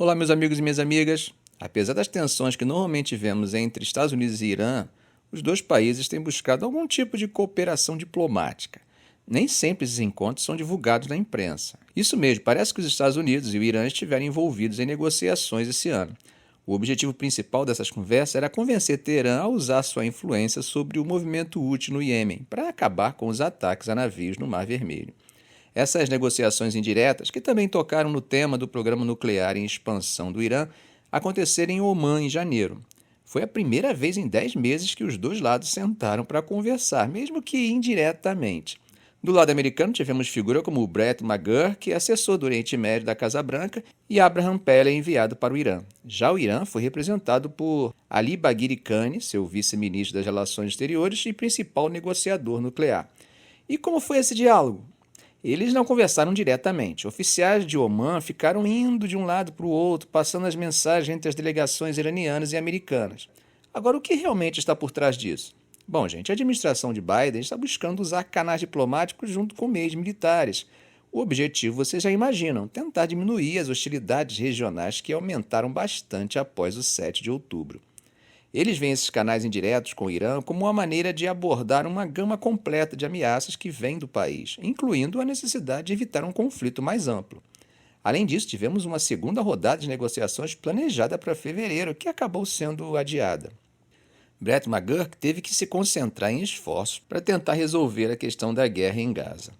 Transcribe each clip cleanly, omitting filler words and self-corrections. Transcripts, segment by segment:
Olá, meus amigos e minhas amigas. Apesar das tensões que normalmente vemos entre Estados Unidos e Irã, os dois países têm buscado algum tipo de cooperação diplomática. Nem sempre esses encontros são divulgados na imprensa. Isso mesmo, parece que os Estados Unidos e o Irã estiveram envolvidos em negociações esse ano. O objetivo principal dessas conversas era convencer Teherã a usar sua influência sobre o movimento Houthi no Iêmen para acabar com os ataques a navios no Mar Vermelho. Essas negociações indiretas, que também tocaram no tema do programa nuclear em expansão do Irã, aconteceram em Omã em janeiro. Foi a primeira vez em 10 meses que os dois lados sentaram para conversar, mesmo que indiretamente. Do lado americano, tivemos figuras como o Brett McGurk, que é assessor do Oriente Médio da Casa Branca, e Abraham Pelley, enviado para o Irã. Já o Irã foi representado por Ali Bagheri Kani, seu vice-ministro das Relações Exteriores e principal negociador nuclear. E como foi esse diálogo? Eles não conversaram diretamente. Oficiais de Omã ficaram indo de um lado para o outro, passando as mensagens entre as delegações iranianas e americanas. Agora, o que realmente está por trás disso? Bom, gente, a administração de Biden está buscando usar canais diplomáticos junto com meios militares. O objetivo, vocês já imaginam, tentar diminuir as hostilidades regionais que aumentaram bastante após o 7 de outubro. Eles veem esses canais indiretos com o Irã como uma maneira de abordar uma gama completa de ameaças que vêm do país, incluindo a necessidade de evitar um conflito mais amplo. Além disso, tivemos uma segunda rodada de negociações planejada para fevereiro, que acabou sendo adiada. Brett McGurk teve que se concentrar em esforços para tentar resolver a questão da guerra em Gaza.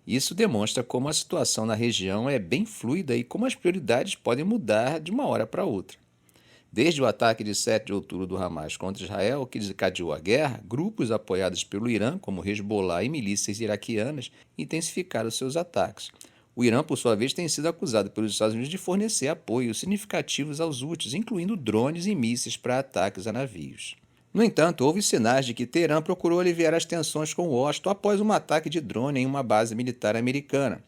Isso demonstra como a situação na região é bem fluida e como as prioridades podem mudar de uma hora para outra. Desde o ataque de 7 de outubro do Hamas contra Israel, que desencadeou a guerra, grupos apoiados pelo Irã, como Hezbollah e milícias iraquianas, intensificaram seus ataques. O Irã, por sua vez, tem sido acusado pelos Estados Unidos de fornecer apoios significativos aos Houthis, incluindo drones e mísseis para ataques a navios. No entanto, houve sinais de que Teherã procurou aliviar as tensões com Washington após um ataque de drone em uma base militar americana.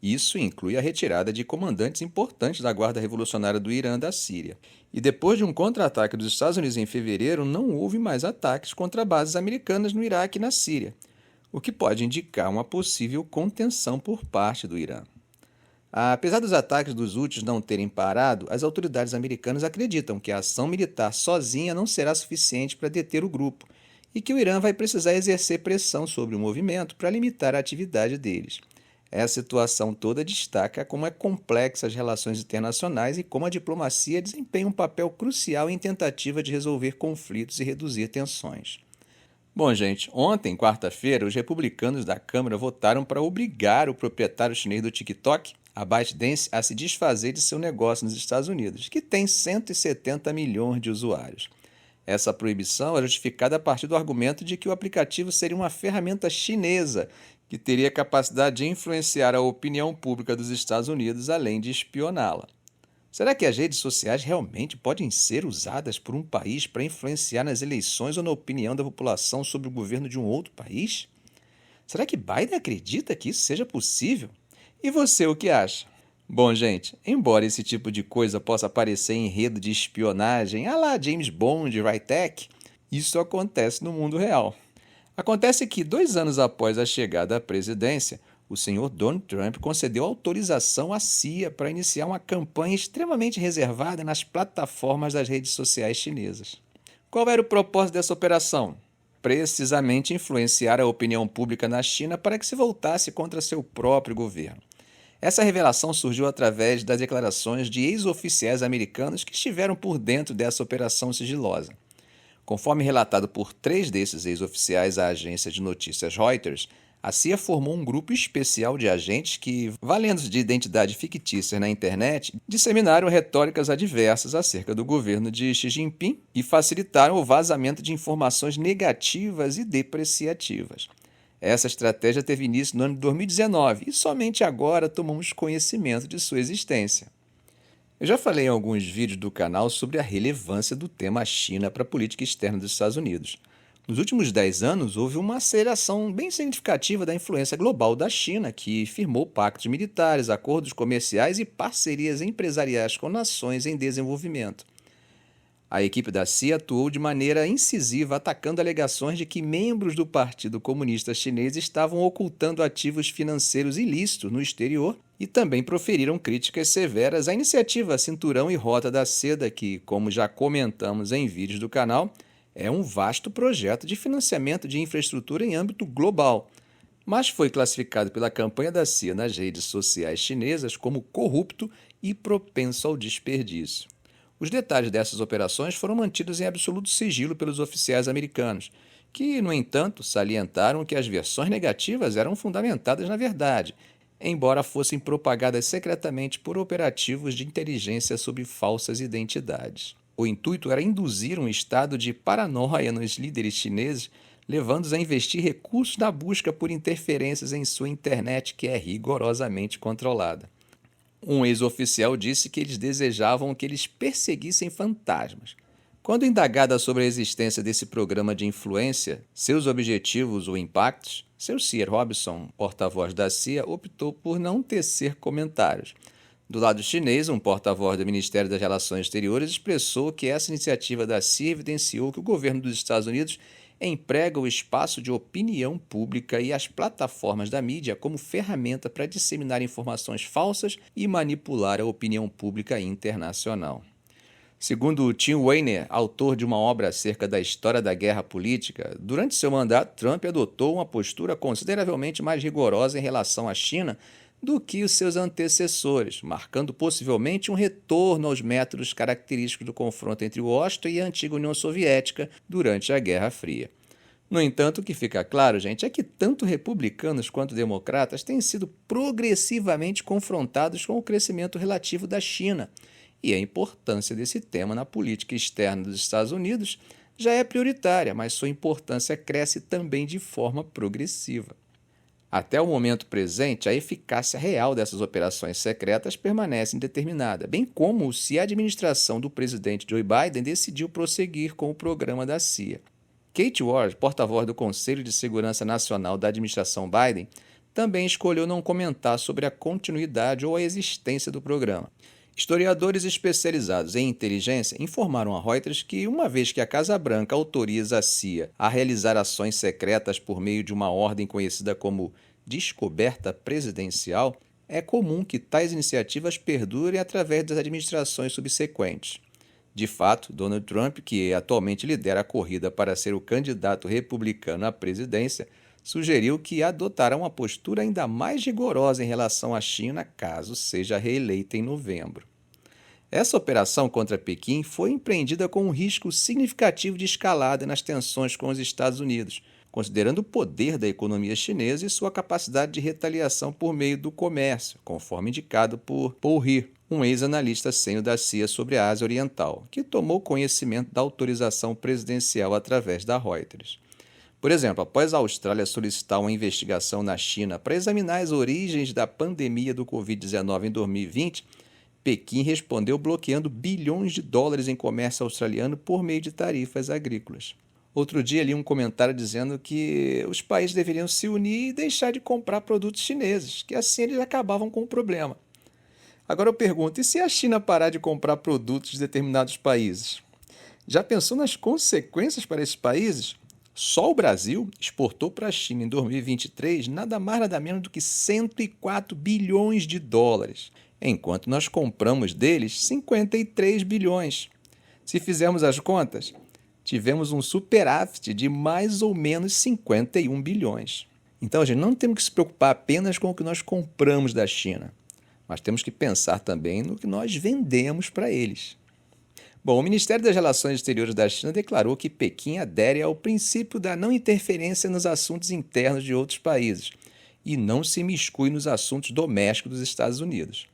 Isso inclui a retirada de comandantes importantes da Guarda Revolucionária do Irã da Síria. E depois de um contra-ataque dos Estados Unidos em fevereiro, não houve mais ataques contra bases americanas no Iraque e na Síria, o que pode indicar uma possível contenção por parte do Irã. Apesar dos ataques dos Houthis não terem parado, as autoridades americanas acreditam que a ação militar sozinha não será suficiente para deter o grupo e que o Irã vai precisar exercer pressão sobre o movimento para limitar a atividade deles. Essa situação toda destaca como é complexa as relações internacionais e como a diplomacia desempenha um papel crucial em tentativa de resolver conflitos e reduzir tensões. Bom, gente, ontem, quarta-feira, os republicanos da Câmara votaram para obrigar o proprietário chinês do TikTok, a ByteDance, a se desfazer de seu negócio nos Estados Unidos, que tem 170 milhões de usuários. Essa proibição é justificada a partir do argumento de que o aplicativo seria uma ferramenta chinesa que teria capacidade de influenciar a opinião pública dos Estados Unidos, além de espioná-la. Será que as redes sociais realmente podem ser usadas por um país para influenciar nas eleições ou na opinião da população sobre o governo de um outro país? Será que Biden acredita que isso seja possível? E você, o que acha? Bom, gente, embora esse tipo de coisa possa parecer enredo de espionagem, à la James Bond, Rytech, isso acontece no mundo real. Acontece que, 2 anos após a chegada à presidência, o senhor Donald Trump concedeu autorização à CIA para iniciar uma campanha extremamente reservada nas plataformas das redes sociais chinesas. Qual era o propósito dessa operação? Precisamente influenciar a opinião pública na China para que se voltasse contra seu próprio governo. Essa revelação surgiu através das declarações de ex-oficiais americanos que estiveram por dentro dessa operação sigilosa. Conforme relatado por 3 desses ex-oficiais à agência de notícias Reuters, a CIA formou um grupo especial de agentes que, valendo-se de identidade fictícia na internet, disseminaram retóricas adversas acerca do governo de Xi Jinping e facilitaram o vazamento de informações negativas e depreciativas. Essa estratégia teve início no ano de 2019 e somente agora tomamos conhecimento de sua existência. Eu já falei em alguns vídeos do canal sobre a relevância do tema China para a política externa dos Estados Unidos. Nos últimos 10 anos, houve uma aceleração bem significativa da influência global da China, que firmou pactos militares, acordos comerciais e parcerias empresariais com nações em desenvolvimento. A equipe da CIA atuou de maneira incisiva, atacando alegações de que membros do Partido Comunista Chinês estavam ocultando ativos financeiros ilícitos no exterior e também proferiram críticas severas à iniciativa Cinturão e Rota da Seda, que, como já comentamos em vídeos do canal, é um vasto projeto de financiamento de infraestrutura em âmbito global, mas foi classificado pela campanha da CIA nas redes sociais chinesas como corrupto e propenso ao desperdício. Os detalhes dessas operações foram mantidos em absoluto sigilo pelos oficiais americanos, que, no entanto, salientaram que as versões negativas eram fundamentadas na verdade, embora fossem propagadas secretamente por operativos de inteligência sob falsas identidades. O intuito era induzir um estado de paranoia nos líderes chineses, levando-os a investir recursos na busca por interferências em sua internet, que é rigorosamente controlada. Um ex-oficial disse que eles desejavam que eles perseguissem fantasmas. Quando indagada sobre a existência desse programa de influência, seus objetivos ou impactos, seu Sir Robinson, porta-voz da CIA, optou por não tecer comentários. Do lado chinês, um porta-voz do Ministério das Relações Exteriores expressou que essa iniciativa da CIA evidenciou que o governo dos Estados Unidos emprega o espaço de opinião pública e as plataformas da mídia como ferramenta para disseminar informações falsas e manipular a opinião pública internacional. Segundo Tim Weiner, autor de uma obra acerca da história da guerra política, durante seu mandato, Trump adotou uma postura consideravelmente mais rigorosa em relação à China do que os seus antecessores, marcando possivelmente um retorno aos métodos característicos do confronto entre Washington e a antiga União Soviética durante a Guerra Fria. No entanto, o que fica claro, gente, é que tanto republicanos quanto democratas têm sido progressivamente confrontados com o crescimento relativo da China, e a importância desse tema na política externa dos Estados Unidos já é prioritária, mas sua importância cresce também de forma progressiva. Até o momento presente, a eficácia real dessas operações secretas permanece indeterminada, bem como se a administração do presidente Joe Biden decidiu prosseguir com o programa da CIA. Kate Ward, porta-voz do Conselho de Segurança Nacional da administração Biden, também escolheu não comentar sobre a continuidade ou a existência do programa. Historiadores especializados em inteligência informaram a Reuters que, uma vez que a Casa Branca autoriza a CIA a realizar ações secretas por meio de uma ordem conhecida como descoberta presidencial, é comum que tais iniciativas perdurem através das administrações subsequentes. De fato, Donald Trump, que atualmente lidera a corrida para ser o candidato republicano à presidência, sugeriu que adotará uma postura ainda mais rigorosa em relação à China caso seja reeleita em novembro. Essa operação contra Pequim foi empreendida com um risco significativo de escalada nas tensões com os Estados Unidos, considerando o poder da economia chinesa e sua capacidade de retaliação por meio do comércio, conforme indicado por Paul He, um ex-analista sênior da CIA sobre a Ásia Oriental, que tomou conhecimento da autorização presidencial através da Reuters. Por exemplo, após a Austrália solicitar uma investigação na China para examinar as origens da pandemia do Covid-19 em 2020, Pequim respondeu bloqueando bilhões de dólares em comércio australiano por meio de tarifas agrícolas. Outro dia li um comentário dizendo que os países deveriam se unir e deixar de comprar produtos chineses, que assim eles acabavam com o problema. Agora eu pergunto, e se a China parar de comprar produtos de determinados países? Já pensou nas consequências para esses países? Só o Brasil exportou para a China em 2023 nada mais nada menos do que 104 bilhões de dólares, enquanto nós compramos deles 53 bilhões. Se fizermos as contas, tivemos um superávit de mais ou menos 51 bilhões. Então, gente, não temos que se preocupar apenas com o que nós compramos da China, mas temos que pensar também no que nós vendemos para eles. Bom, o Ministério das Relações Exteriores da China declarou que Pequim adere ao princípio da não interferência nos assuntos internos de outros países e não se imiscui nos assuntos domésticos dos Estados Unidos.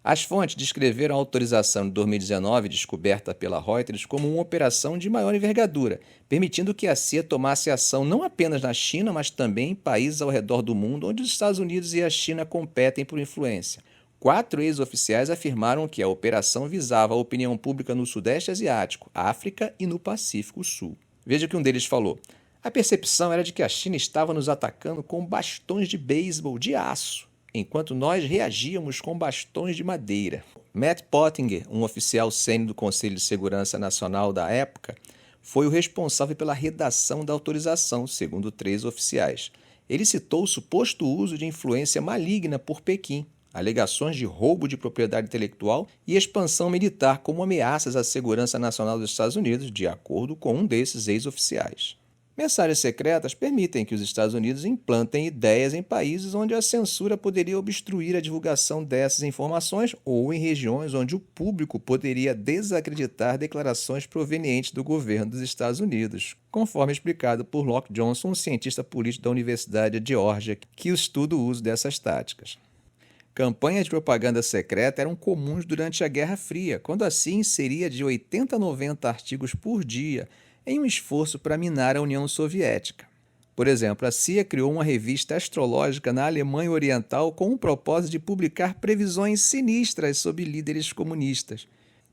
As fontes descreveram a autorização de 2019, descoberta pela Reuters, como uma operação de maior envergadura, permitindo que a CIA tomasse ação não apenas na China, mas também em países ao redor do mundo onde os Estados Unidos e a China competem por influência. 4 ex-oficiais afirmaram que a operação visava a opinião pública no Sudeste Asiático, África e no Pacífico Sul. Veja que um deles falou: a percepção era de que a China estava nos atacando com bastões de beisebol de aço. enquanto nós reagíamos com bastões de madeira. Matt Pottinger, um oficial sênior do Conselho de Segurança Nacional da época, foi o responsável pela redação da autorização, segundo 3 oficiais. Ele citou o suposto uso de influência maligna por Pequim, alegações de roubo de propriedade intelectual e expansão militar como ameaças à segurança nacional dos Estados Unidos, de acordo com um desses ex-oficiais. Mensagens secretas permitem que os Estados Unidos implantem ideias em países onde a censura poderia obstruir a divulgação dessas informações ou em regiões onde o público poderia desacreditar declarações provenientes do governo dos Estados Unidos, conforme explicado por Locke Johnson, um cientista político da Universidade de Geórgia, que estuda o uso dessas táticas. Campanhas de propaganda secreta eram comuns durante a Guerra Fria, quando a CIA inseria de 80 a 90 artigos por dia em um esforço para minar a União Soviética. Por exemplo, a CIA criou uma revista astrológica na Alemanha Oriental com o propósito de publicar previsões sinistras sobre líderes comunistas.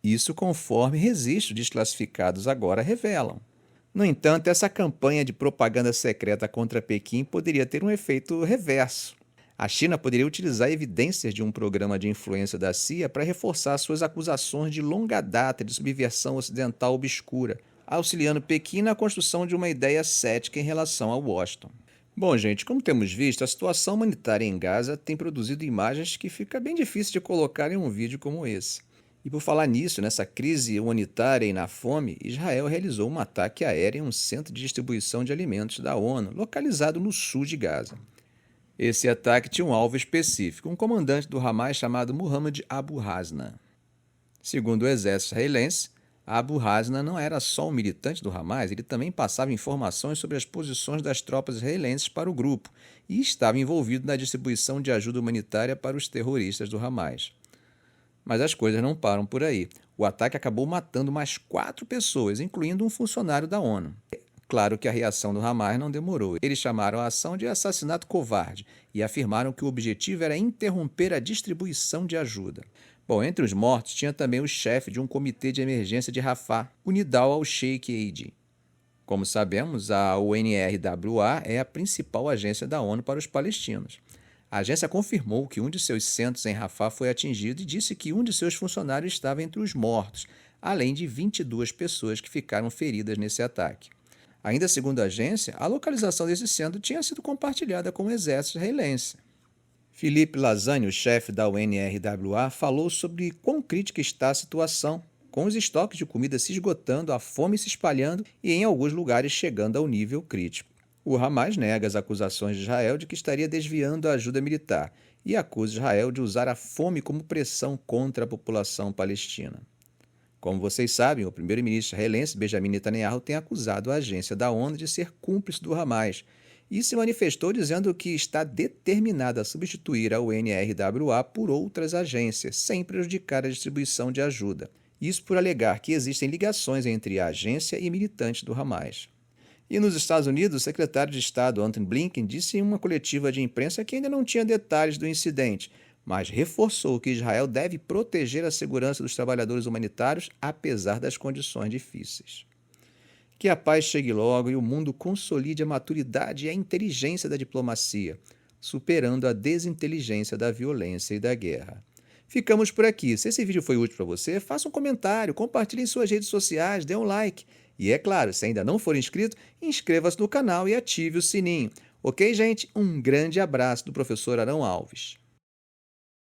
Isso conforme registros desclassificados agora revelam. No entanto, essa campanha de propaganda secreta contra Pequim poderia ter um efeito reverso. A China poderia utilizar evidências de um programa de influência da CIA para reforçar suas acusações de longa data de subversão ocidental obscura, auxiliando Pequim na construção de uma ideia cética em relação a Washington. Bom, gente, como temos visto, a situação humanitária em Gaza tem produzido imagens que fica bem difícil de colocar em um vídeo como esse. E por falar nisso, nessa crise humanitária e na fome, Israel realizou um ataque aéreo em um centro de distribuição de alimentos da ONU, localizado no sul de Gaza. Esse ataque tinha um alvo específico, um comandante do Hamas chamado Muhammad Abu Hasna. Segundo o exército israelense, Abu Hasna não era só um militante do Hamas, ele também passava informações sobre as posições das tropas israelenses para o grupo e estava envolvido na distribuição de ajuda humanitária para os terroristas do Hamas. Mas as coisas não param por aí. O ataque acabou matando mais 4 pessoas, incluindo um funcionário da ONU. Claro que a reação do Hamas não demorou. Eles chamaram a ação de assassinato covarde e afirmaram que o objetivo era interromper a distribuição de ajuda. Bom, entre os mortos tinha também o chefe de um comitê de emergência de Rafah, o Nidal al-Sheikh Eidi. Como sabemos, a UNRWA é a principal agência da ONU para os palestinos. A agência confirmou que um de seus centros em Rafah foi atingido e disse que um de seus funcionários estava entre os mortos, além de 22 pessoas que ficaram feridas nesse ataque. Ainda segundo a agência, a localização desse centro tinha sido compartilhada com o exército israelense. Philippe Lasagne, o chefe da UNRWA, falou sobre quão crítica está a situação, com os estoques de comida se esgotando, a fome se espalhando e, em alguns lugares, chegando ao nível crítico. O Hamas nega as acusações de Israel de que estaria desviando a ajuda militar e acusa Israel de usar a fome como pressão contra a população palestina. Como vocês sabem, o primeiro-ministro israelense Benjamin Netanyahu tem acusado a agência da ONU de ser cúmplice do Hamas e se manifestou dizendo que está determinado a substituir a UNRWA por outras agências, sem prejudicar a distribuição de ajuda. Isso por alegar que existem ligações entre a agência e militantes do Hamas. E nos Estados Unidos, o secretário de Estado Antony Blinken disse em uma coletiva de imprensa que ainda não tinha detalhes do incidente, mas reforçou que Israel deve proteger a segurança dos trabalhadores humanitários apesar das condições difíceis. Que a paz chegue logo e o mundo consolide a maturidade e a inteligência da diplomacia, superando a desinteligência da violência e da guerra. Ficamos por aqui. Se esse vídeo foi útil para você, faça um comentário, compartilhe em suas redes sociais, dê um like. E é claro, se ainda não for inscrito, inscreva-se no canal e ative o sininho. Ok, gente? Um grande abraço do professor Arão Alves.